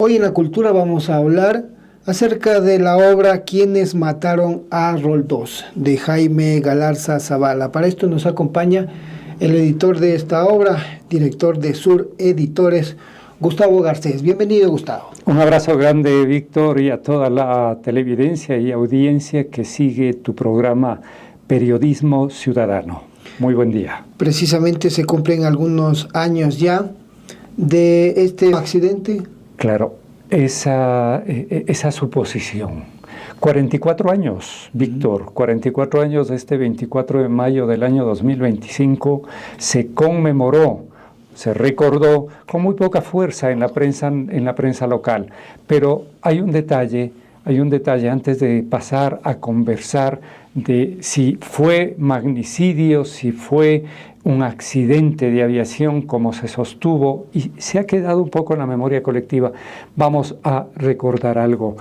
Hoy en la cultura vamos a hablar acerca de la obra Quienes mataron a Roldós, de Jaime Galarza Zavala. Para esto nos acompaña el editor de esta obra, director de Sur Editores, Gustavo Garcés. Bienvenido, Gustavo. Un abrazo grande, Víctor, y a toda la televidencia y audiencia que sigue tu programa Periodismo Ciudadano. Muy buen día. Precisamente se cumplen algunos años ya de este accidente. Claro, esa suposición. 44 años, Víctor, 44 años de este 24 de mayo del año 2025 se conmemoró, se recordó con muy poca fuerza en la prensa local. Pero hay un detalle antes de pasar a conversar de si fue magnicidio, si fue un accidente de aviación como se sostuvo y se ha quedado un poco en la memoria colectiva. Vamos a recordar algo.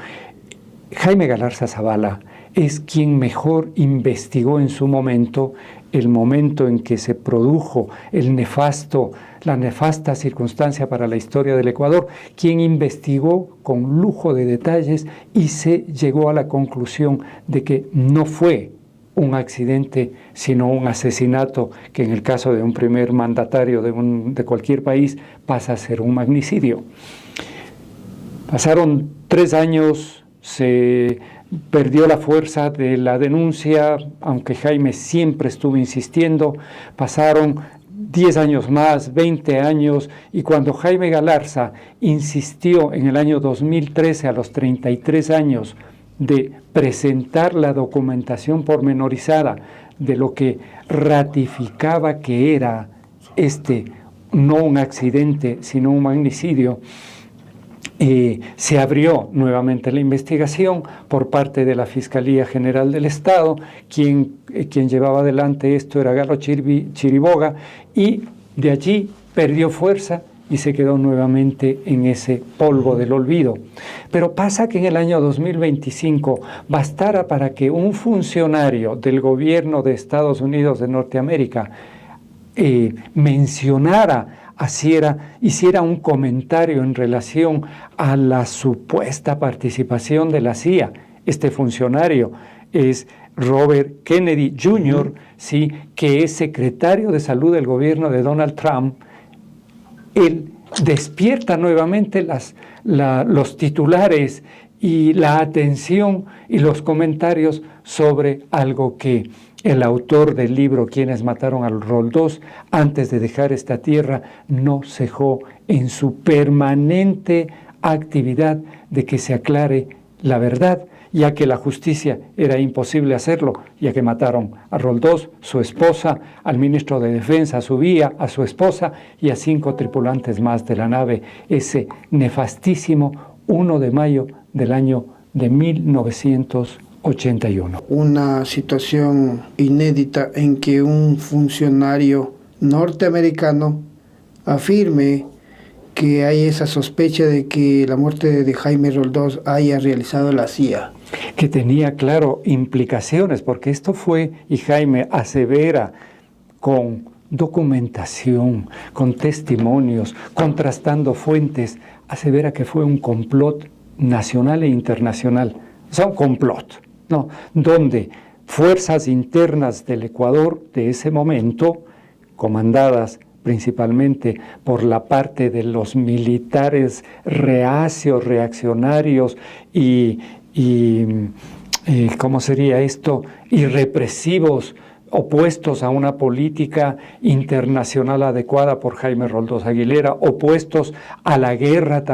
Jaime Galarza Zavala es quien mejor investigó en su momento el momento en que se produjo la nefasta circunstancia para la historia del Ecuador, quien investigó con lujo de detalles y se llegó a la conclusión de que no fue un accidente, sino un asesinato, que en el caso de un primer mandatario de cualquier país pasa a ser un magnicidio. Pasaron 3 años, se perdió la fuerza de la denuncia, aunque Jaime siempre estuvo insistiendo. Pasaron 10 años más, 20 años, y cuando Jaime Galarza insistió en el año 2013, a los 33 años, de presentar la documentación pormenorizada de lo que ratificaba que era no un accidente, sino un magnicidio, se abrió nuevamente la investigación por parte de la Fiscalía General del Estado. Quien llevaba adelante esto era Galo Chiriboga, y de allí perdió fuerza y se quedó nuevamente en ese polvo del olvido. Pero pasa que en el año 2025 bastara para que un funcionario del gobierno de Estados Unidos de Norteamérica hiciera un comentario en relación a la supuesta participación de la CIA. Este funcionario es Robert Kennedy Jr., ¿sí?, que es secretario de Salud del gobierno de Donald Trump. Él despierta nuevamente los titulares y la atención y los comentarios sobre algo que el autor del libro Quienes mataron a Roldós, antes de dejar esta tierra, no cejó en su permanente actividad de que se aclare la verdad, ya que la justicia era imposible hacerlo, ya que mataron a Roldós, su esposa, al ministro de Defensa, a su vía, a su esposa y a 5 tripulantes más de la nave, ese nefastísimo 1 de mayo del año de 1981. Una situación inédita en que un funcionario norteamericano afirme que hay esa sospecha de que la muerte de Jaime Roldós haya realizado la CIA. Que tenía, claro, implicaciones, porque esto fue, y Jaime asevera con documentación, con testimonios, contrastando fuentes, asevera que fue un complot nacional e internacional. O sea, un complot, ¿no?, donde fuerzas internas del Ecuador de ese momento, comandadas principalmente por la parte de los militares reacios, reaccionarios y ¿cómo sería esto?, y represivos, opuestos a una política internacional adecuada por Jaime Roldós Aguilera, opuestos a la guerra,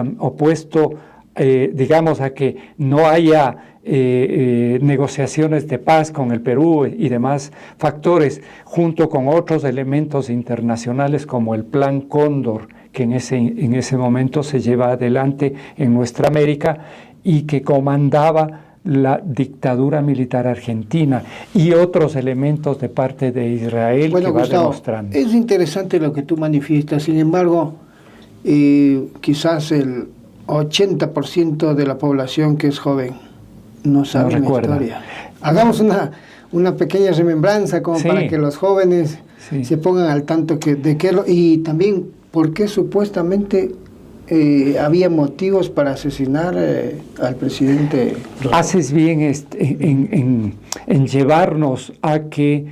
digamos, a que no haya negociaciones de paz con el Perú y demás factores, junto con otros elementos internacionales como el Plan Cóndor, que en ese momento se lleva adelante en nuestra América y que comandaba la dictadura militar argentina, y otros elementos de parte de Israel. Bueno, que Gustavo, va demostrando. Es interesante lo que tú manifiestas. Sin embargo, quizás el 80% de la población que es joven no sabe la historia. Hagamos una pequeña remembranza como para que los jóvenes se pongan al tanto y también por qué supuestamente había motivos para asesinar al presidente Roldós. Haces bien en llevarnos a que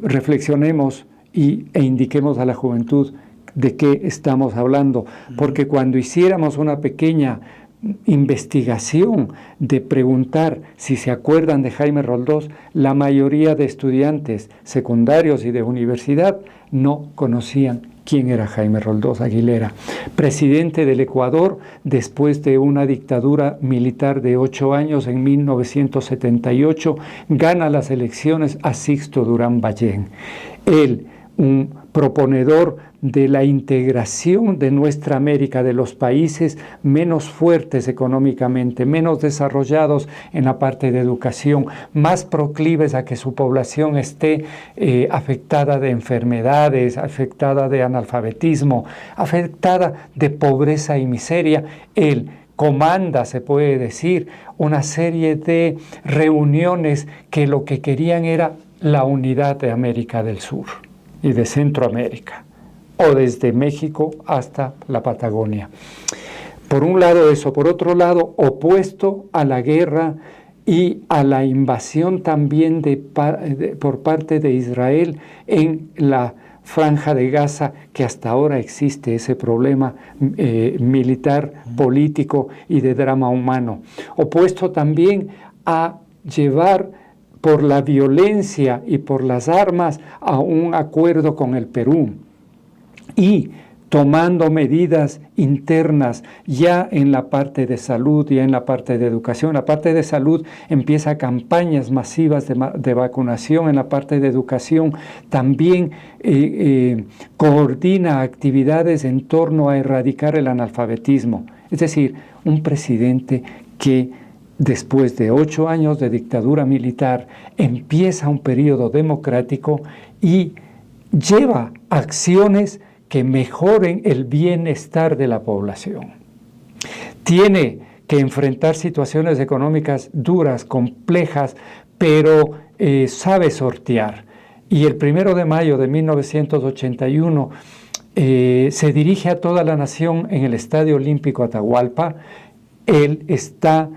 reflexionemos e indiquemos a la juventud de qué estamos hablando, porque cuando hiciéramos una pequeña investigación de preguntar si se acuerdan de Jaime Roldós, la mayoría de estudiantes secundarios y de universidad no conocían quién era Jaime Roldós Aguilera, presidente del Ecuador después de una dictadura militar de 8 años en 1978, gana las elecciones a Sixto Durán Ballén. Él, un proponedor de la integración de nuestra América, de los países menos fuertes económicamente, menos desarrollados en la parte de educación, más proclives a que su población esté afectada de enfermedades, afectada de analfabetismo, afectada de pobreza y miseria. Él comanda, se puede decir, una serie de reuniones que lo que querían era la unidad de América del Sur y de Centroamérica, o desde México hasta la Patagonia. Por un lado eso, por otro lado, opuesto a la guerra y a la invasión también por parte de Israel en la Franja de Gaza, que hasta ahora existe ese problema militar, político y de drama humano. Opuesto también a llevar por la violencia y por las armas a un acuerdo con el Perú y tomando medidas internas ya en la parte de salud, ya en la parte de educación. La parte de salud empieza campañas masivas de vacunación, en la parte de educación también coordina actividades en torno a erradicar el analfabetismo. Es decir, un presidente que después de 8 años de dictadura militar, empieza un periodo democrático y lleva acciones que mejoren el bienestar de la población. Tiene que enfrentar situaciones económicas duras, complejas, pero sabe sortear. Y el 1 de mayo de 1981 se dirige a toda la nación en el Estadio Olímpico Atahualpa. Él está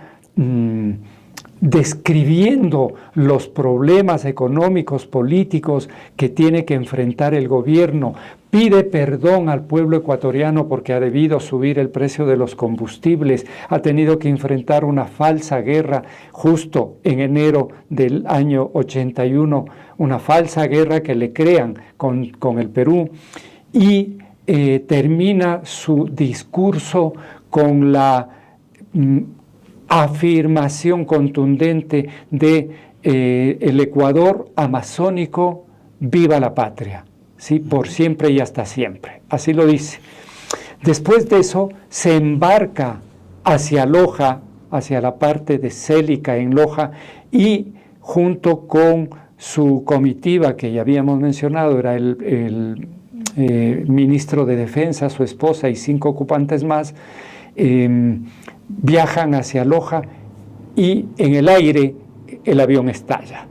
describiendo los problemas económicos, políticos que tiene que enfrentar el gobierno, pide perdón al pueblo ecuatoriano porque ha debido subir el precio de los combustibles, ha tenido que enfrentar una falsa guerra justo en enero del año 81, una falsa guerra que le crean con el Perú, y termina su discurso con la afirmación contundente de el Ecuador amazónico, viva la patria, ¿sí? Por siempre y hasta siempre, así lo dice. Después de eso se embarca hacia Loja, hacia la parte de Célica en Loja, y junto con su comitiva que ya habíamos mencionado, era el ministro de Defensa, su esposa y 5 ocupantes más, viajan hacia Loja y en el aire el avión estalla,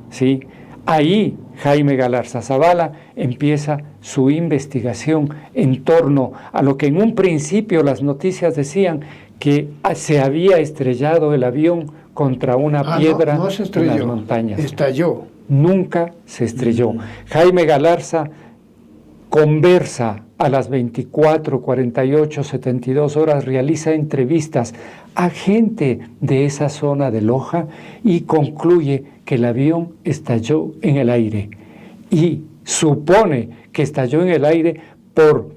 ¿sí? Ahí Jaime Galarza Zavala empieza su investigación en torno a lo que en un principio las noticias decían que se había estrellado el avión contra una piedra no se estrelló, en las montañas. Estalló. Nunca se estrelló. Jaime Galarza conversa a las 24, 48, 72 horas, realiza entrevistas a gente de esa zona de Loja y concluye que el avión estalló en el aire y supone que estalló en el aire por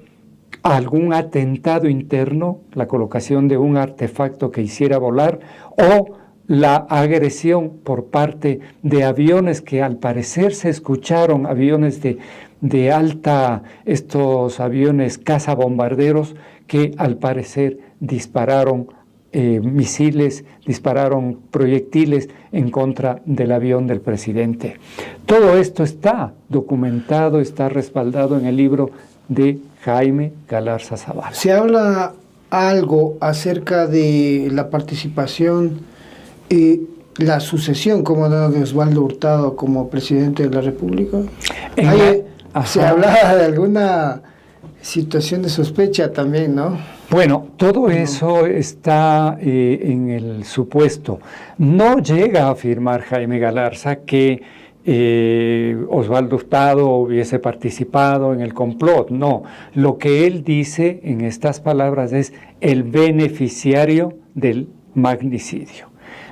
algún atentado interno, la colocación de un artefacto que hiciera volar, o la agresión por parte de aviones que al parecer se escucharon, aviones de alta, estos aviones cazabombarderos que al parecer dispararon misiles, dispararon proyectiles en contra del avión del presidente. Todo esto está documentado, está respaldado en el libro de Jaime Galarza Zavala. ¿Se habla algo acerca de la participación y la sucesión como de Osvaldo Hurtado como presidente de la República? ¿Se hablaba de alguna situación de sospecha también, ¿no? Bueno, todo eso está en el supuesto. No llega a afirmar Jaime Galarza que Osvaldo Hurtado hubiese participado en el complot. No, lo que él dice en estas palabras es el beneficiario del magnicidio.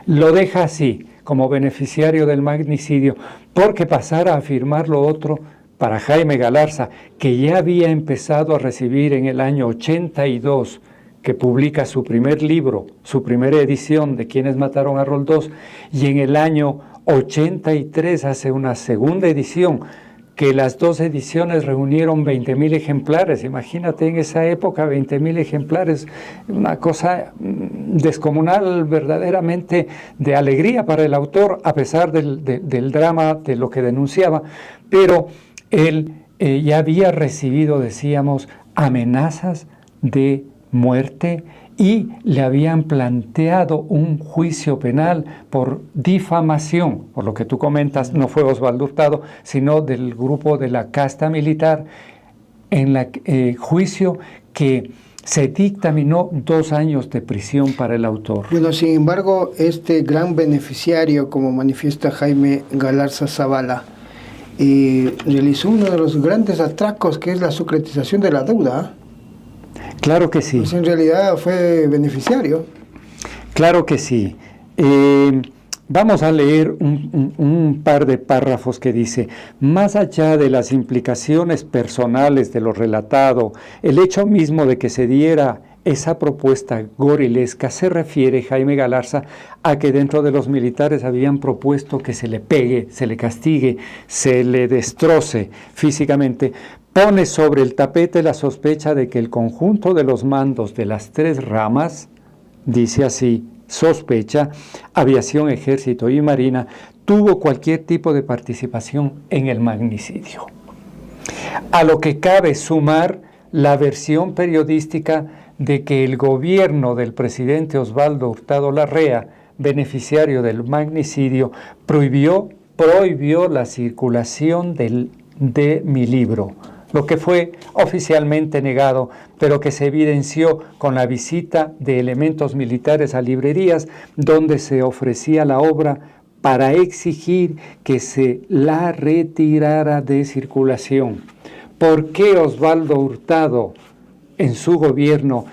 Lo deja así, como beneficiario del magnicidio, porque pasar a afirmar lo otro para Jaime Galarza, que ya había empezado a recibir en el año 82, que publica su primer libro, su primera edición de Quienes mataron a Roldós, y en el año 83 hace una segunda edición, que las dos ediciones reunieron 20.000 ejemplares. Imagínate en esa época 20.000 ejemplares, una cosa descomunal, verdaderamente de alegría para el autor, a pesar del drama, de lo que denunciaba. Pero él ya había recibido, decíamos, amenazas de muerte y le habían planteado un juicio penal por difamación, por lo que tú comentas, no fue Osvaldo Hurtado, sino del grupo de la casta militar, en el juicio que se dictaminó 2 años de prisión para el autor. Bueno, sin embargo, este gran beneficiario, como manifiesta Jaime Galarza Zavala, realizó uno de los grandes atracos, que es la secretización de la deuda. Claro que sí. Pues en realidad fue beneficiario. Claro que sí. Vamos a leer un par de párrafos que dice: más allá de las implicaciones personales de lo relatado, el hecho mismo de que se diera esa propuesta gorilesca se refiere, Jaime Galarza, a que dentro de los militares habían propuesto que se le pegue, se le castigue, se le destroce físicamente. Pone sobre el tapete la sospecha de que el conjunto de los mandos de las 3 ramas, dice así, sospecha, aviación, ejército y marina, tuvo cualquier tipo de participación en el magnicidio. A lo que cabe sumar la versión periodística de que el gobierno del presidente Osvaldo Hurtado Larrea, beneficiario del magnicidio, prohibió la circulación de mi libro, lo que fue oficialmente negado, pero que se evidenció con la visita de elementos militares a librerías donde se ofrecía la obra para exigir que se la retirara de circulación. ¿Por qué Osvaldo Hurtado en su gobierno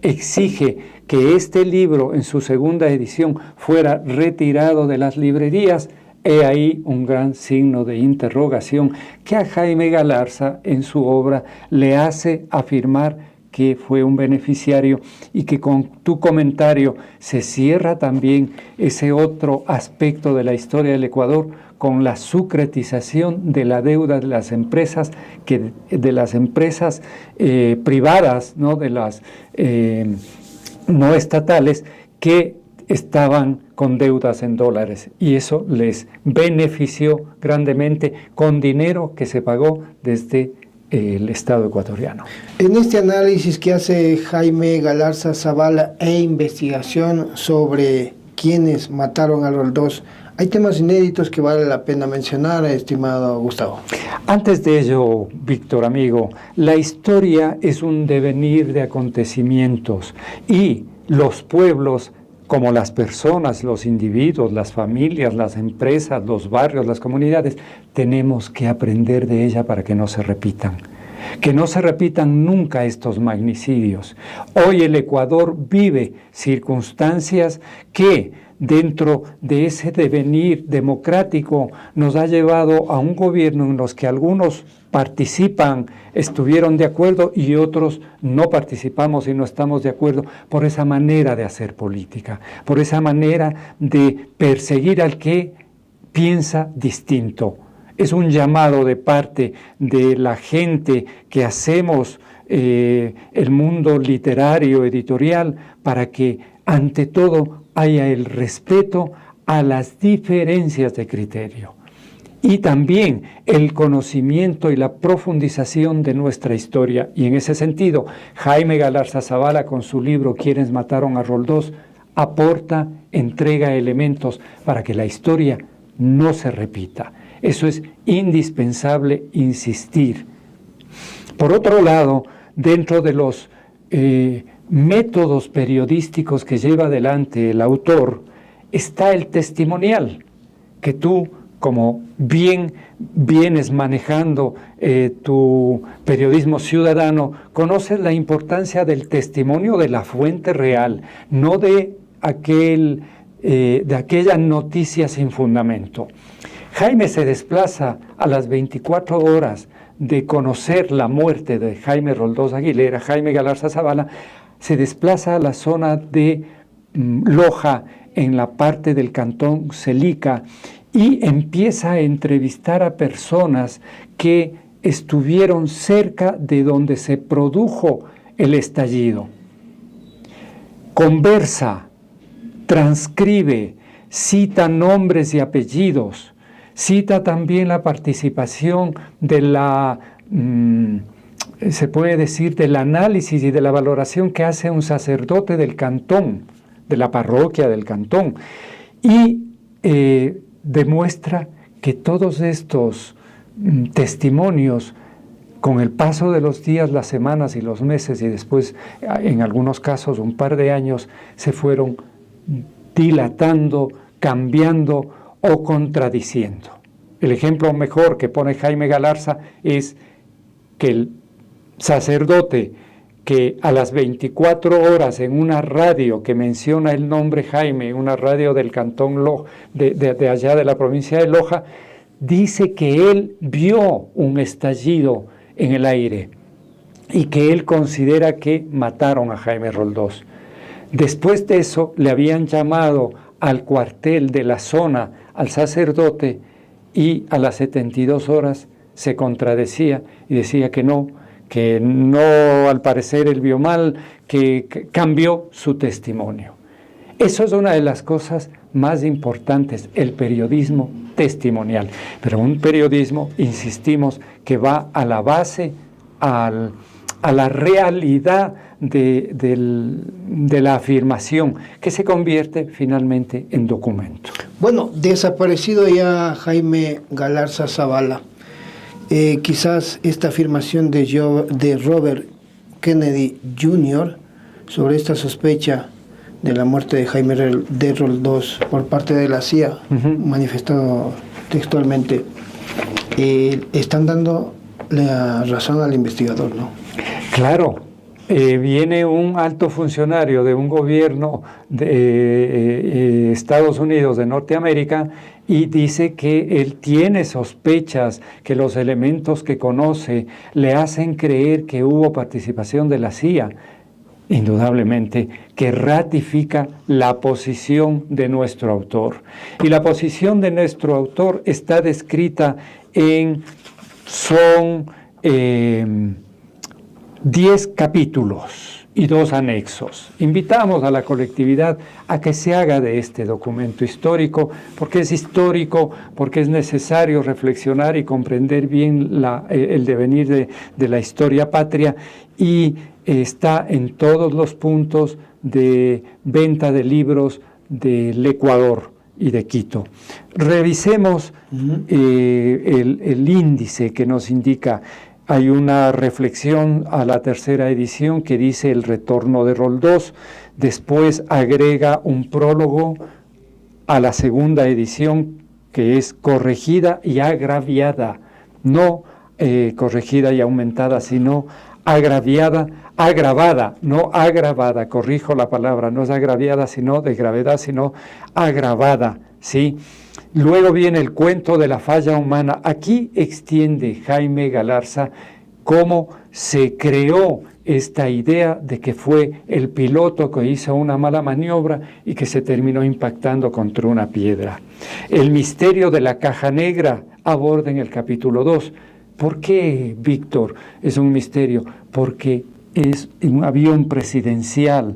exige que este libro en su segunda edición fuera retirado de las librerías? He ahí un gran signo de interrogación que a Jaime Galarza en su obra le hace afirmar que fue un beneficiario, y que con tu comentario se cierra también ese otro aspecto de la historia del Ecuador, con la sucretización de la deuda de las empresas, privadas, ¿no? De las no estatales, que estaban con deudas en dólares, y eso les benefició grandemente con dinero que se pagó desde el Estado ecuatoriano. En este análisis que hace Jaime Galarza Zavala investigación sobre quienes mataron a Roldós, hay temas inéditos que vale la pena mencionar, estimado Gustavo. Antes de ello, Víctor, amigo, la historia es un devenir de acontecimientos, y los pueblos, como las personas, los individuos, las familias, las empresas, los barrios, las comunidades, tenemos que aprender de ella para que no se repitan. Que no se repitan nunca estos magnicidios. Hoy el Ecuador vive circunstancias que, dentro de ese devenir democrático, nos ha llevado a un gobierno en los que algunos participan, estuvieron de acuerdo, y otros no participamos y no estamos de acuerdo, por esa manera de hacer política, por esa manera de perseguir al que piensa distinto. Es un llamado de parte de la gente que hacemos el mundo literario, editorial, para que ante todo haya el respeto a las diferencias de criterio, y también el conocimiento y la profundización de nuestra historia. Y en ese sentido, Jaime Galarza Zavala, con su libro Quienes mataron a Roldós, aporta, entrega elementos para que la historia no se repita. Eso es indispensable insistir. Por otro lado, dentro de los métodos periodísticos que lleva adelante el autor, está el testimonial, que tú, como bien vienes manejando tu periodismo ciudadano, conoces la importancia del testimonio de la fuente real, no de aquella noticia sin fundamento. Jaime se desplaza a las 24 horas de conocer la muerte de Jaime Roldós Aguilera, Jaime Galarza Zavala, se desplaza a la zona de Loja, en la parte del cantón Celica, y empieza a entrevistar a personas que estuvieron cerca de donde se produjo el estallido. Conversa, transcribe, cita nombres y apellidos, cita también la participación de se puede decir, del análisis y de la valoración que hace un sacerdote del cantón, de la parroquia del cantón, y demuestra que todos estos testimonios, con el paso de los días, las semanas y los meses, y después, en algunos casos, un par de años, se fueron dilatando, cambiando o contradiciendo. El ejemplo mejor que pone Jaime Galarza es que el sacerdote que a las 24 horas en una radio que menciona el nombre Jaime, una radio del cantón de allá de la provincia de Loja, dice que él vio un estallido en el aire y que él considera que mataron a Jaime Roldós. Después de eso le habían llamado al cuartel de la zona al sacerdote y a las 72 horas se contradecía y decía que no, al parecer él vio mal, que cambió su testimonio. Eso es una de las cosas más importantes, el periodismo testimonial. Pero un periodismo, insistimos, que va a la base, a la realidad de la afirmación, que se convierte finalmente en documento. Bueno, desaparecido ya Jaime Galarza Zavala. Quizás esta afirmación de Robert Kennedy Jr. sobre esta sospecha de la muerte de Jaime de Roldós por parte de la CIA, manifestado textualmente, están dando la razón al investigador, ¿no? Claro, viene un alto funcionario de un gobierno de Estados Unidos de Norteamérica y dice que él tiene sospechas, que los elementos que conoce le hacen creer que hubo participación de la CIA. Indudablemente que ratifica la posición de nuestro autor. Y la posición de nuestro autor está descrita son 10 capítulos y 2 anexos. Invitamos a la colectividad a que se haga de este documento histórico, porque es histórico, porque es necesario reflexionar y comprender bien el devenir de la historia patria, y está en todos los puntos de venta de libros del Ecuador y de Quito. Revisemos el índice que nos indica. Hay una reflexión a la tercera edición que dice el retorno de Roldós, después agrega un prólogo a la segunda edición que es corregida y agraviada, no corregida y aumentada, sino agravada, no agravada, corrijo la palabra, no es agraviada sino de gravedad, sino agravada, ¿sí? Luego viene el cuento de la falla humana. Aquí extiende Jaime Galarza cómo se creó esta idea de que fue el piloto que hizo una mala maniobra y que se terminó impactando contra una piedra. El misterio de la caja negra aborda en el capítulo 2. ¿Por qué, Víctor, es un misterio? Porque es un avión presidencial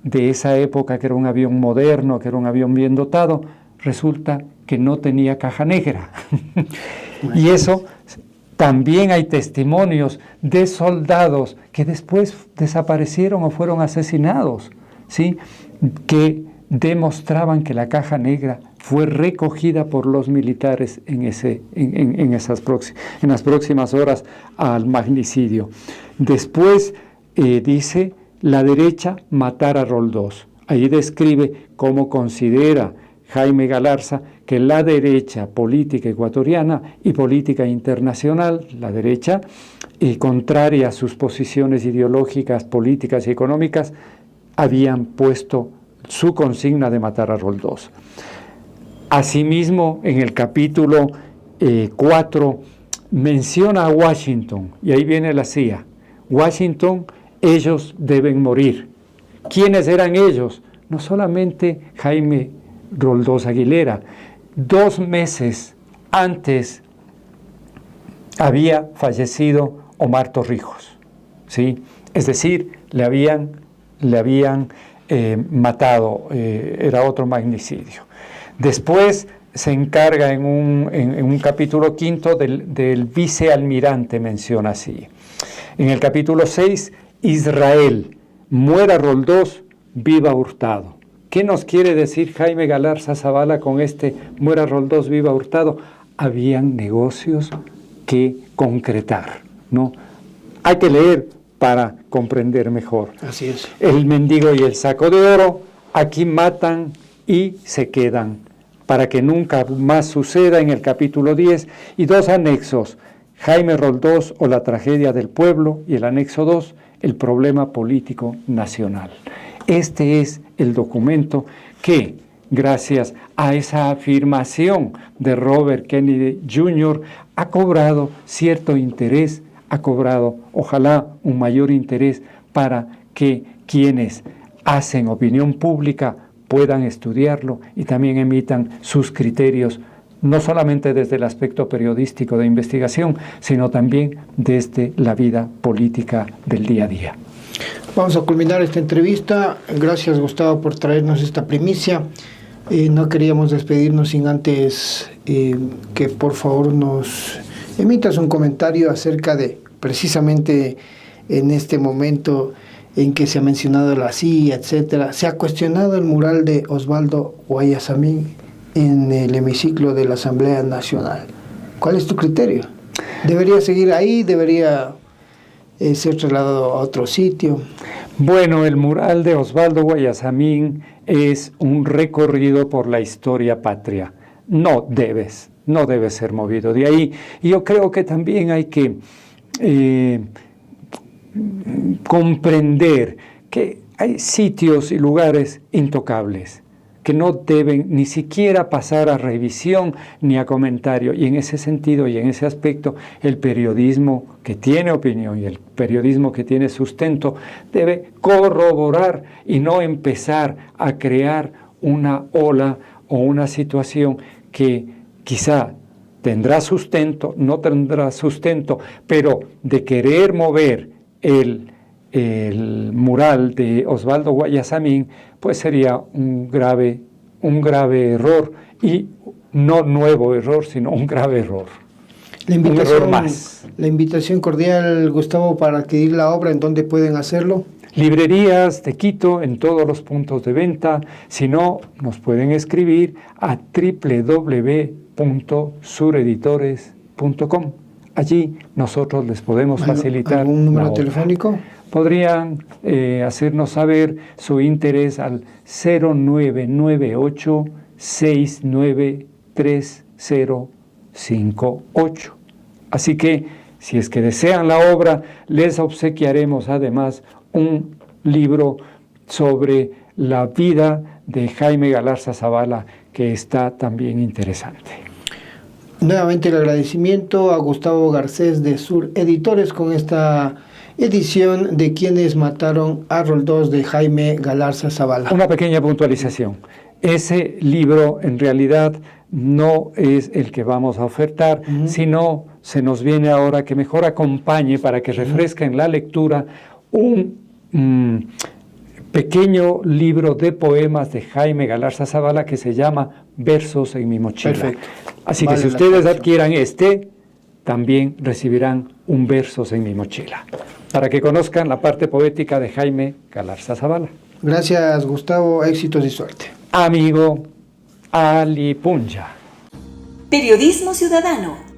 de esa época, que era un avión moderno, que era un avión bien dotado. Resulta que no tenía caja negra. Y eso, también hay testimonios de soldados que después desaparecieron o fueron asesinados, ¿sí? Que demostraban que la caja negra fue recogida por los militares en las próximas horas al magnicidio. Después dice, la derecha matar a Roldós. Ahí describe cómo considera Jaime Galarza que la derecha política ecuatoriana y política internacional, la derecha, contraria a sus posiciones ideológicas, políticas y económicas, habían puesto su consigna de matar a Roldós. Asimismo, en el capítulo 4 menciona a Washington, y ahí viene la CIA. Washington, ellos deben morir. ¿Quiénes eran ellos? No solamente Jaime Roldós Aguilera. 2 meses antes había fallecido Omar Torrijos, ¿sí? Es decir, le habían matado, era otro magnicidio. Después se encarga en un capítulo 5 del vicealmirante, menciona así. En el capítulo 6, Israel, muera Roldós, viva Hurtado. ¿Qué nos quiere decir Jaime Galarza Zavala con este muera Roldós, viva Hurtado? Habían negocios que concretar, ¿no? Hay que leer para comprender mejor. Así es. El mendigo y el saco de oro, aquí matan y se quedan, para que nunca más suceda, en el capítulo 10, y 2 anexos, Jaime Roldós o la tragedia del pueblo, y el anexo 2, el problema político nacional. Este es el documento que, gracias a esa afirmación de Robert Kennedy Jr., ha cobrado cierto interés, ha cobrado, ojalá, un mayor interés para que quienes hacen opinión pública puedan estudiarlo y también emitan sus criterios, no solamente desde el aspecto periodístico de investigación, sino también desde la vida política del día a día. Vamos a culminar esta entrevista. Gracias, Gustavo, por traernos esta primicia. No queríamos despedirnos sin antes que por favor nos emitas un comentario acerca de, precisamente en este momento en que se ha mencionado la CIA, etcétera, se ha cuestionado el mural de Osvaldo Guayasamín en el hemiciclo de la Asamblea Nacional. ¿Cuál es tu criterio? ¿Debería seguir ahí? ¿Debería ser trasladado a otro sitio? Bueno, el mural de Osvaldo Guayasamín es un recorrido por la historia patria. No debe ser movido de ahí. Y yo creo que también hay que comprender que hay sitios y lugares intocables que no deben ni siquiera pasar a revisión ni a comentario. Y en ese sentido y en ese aspecto, el periodismo que tiene opinión y el periodismo que tiene sustento debe corroborar y no empezar a crear una ola o una situación que quizá tendrá sustento, no tendrá sustento, pero de querer mover el mural de Osvaldo Guayasamín, pues sería un grave error, y no nuevo error, sino un grave error. Un error más. La invitación cordial, Gustavo, para adquirir la obra, ¿en dónde pueden hacerlo? Librerías de Quito, en todos los puntos de venta. Si no, nos pueden escribir a www.sureditores.com. Allí nosotros les podemos facilitar. ¿Algún número telefónico? Podrían hacernos saber su interés al 0998-693058. Así que, si es que desean la obra, les obsequiaremos además un libro sobre la vida de Jaime Galarza Zavala, que está también interesante. Nuevamente el agradecimiento a Gustavo Garcés de Sur Editores con esta edición de Quienes mataron a Roldós de Jaime Galarza Zavala. Una pequeña puntualización. Ese libro en realidad no es el que vamos a ofertar, sino se nos viene ahora que mejor acompañe para que refresque en la lectura un pequeño libro de poemas de Jaime Galarza Zavala que se llama Versos en mi mochila. Perfecto. Así que si ustedes adquieran también recibirán un Versos en mi mochila, para que conozcan la parte poética de Jaime Galarza Zavala. Gracias, Gustavo. Éxitos y suerte. Amigo, Alipunja. Periodismo ciudadano.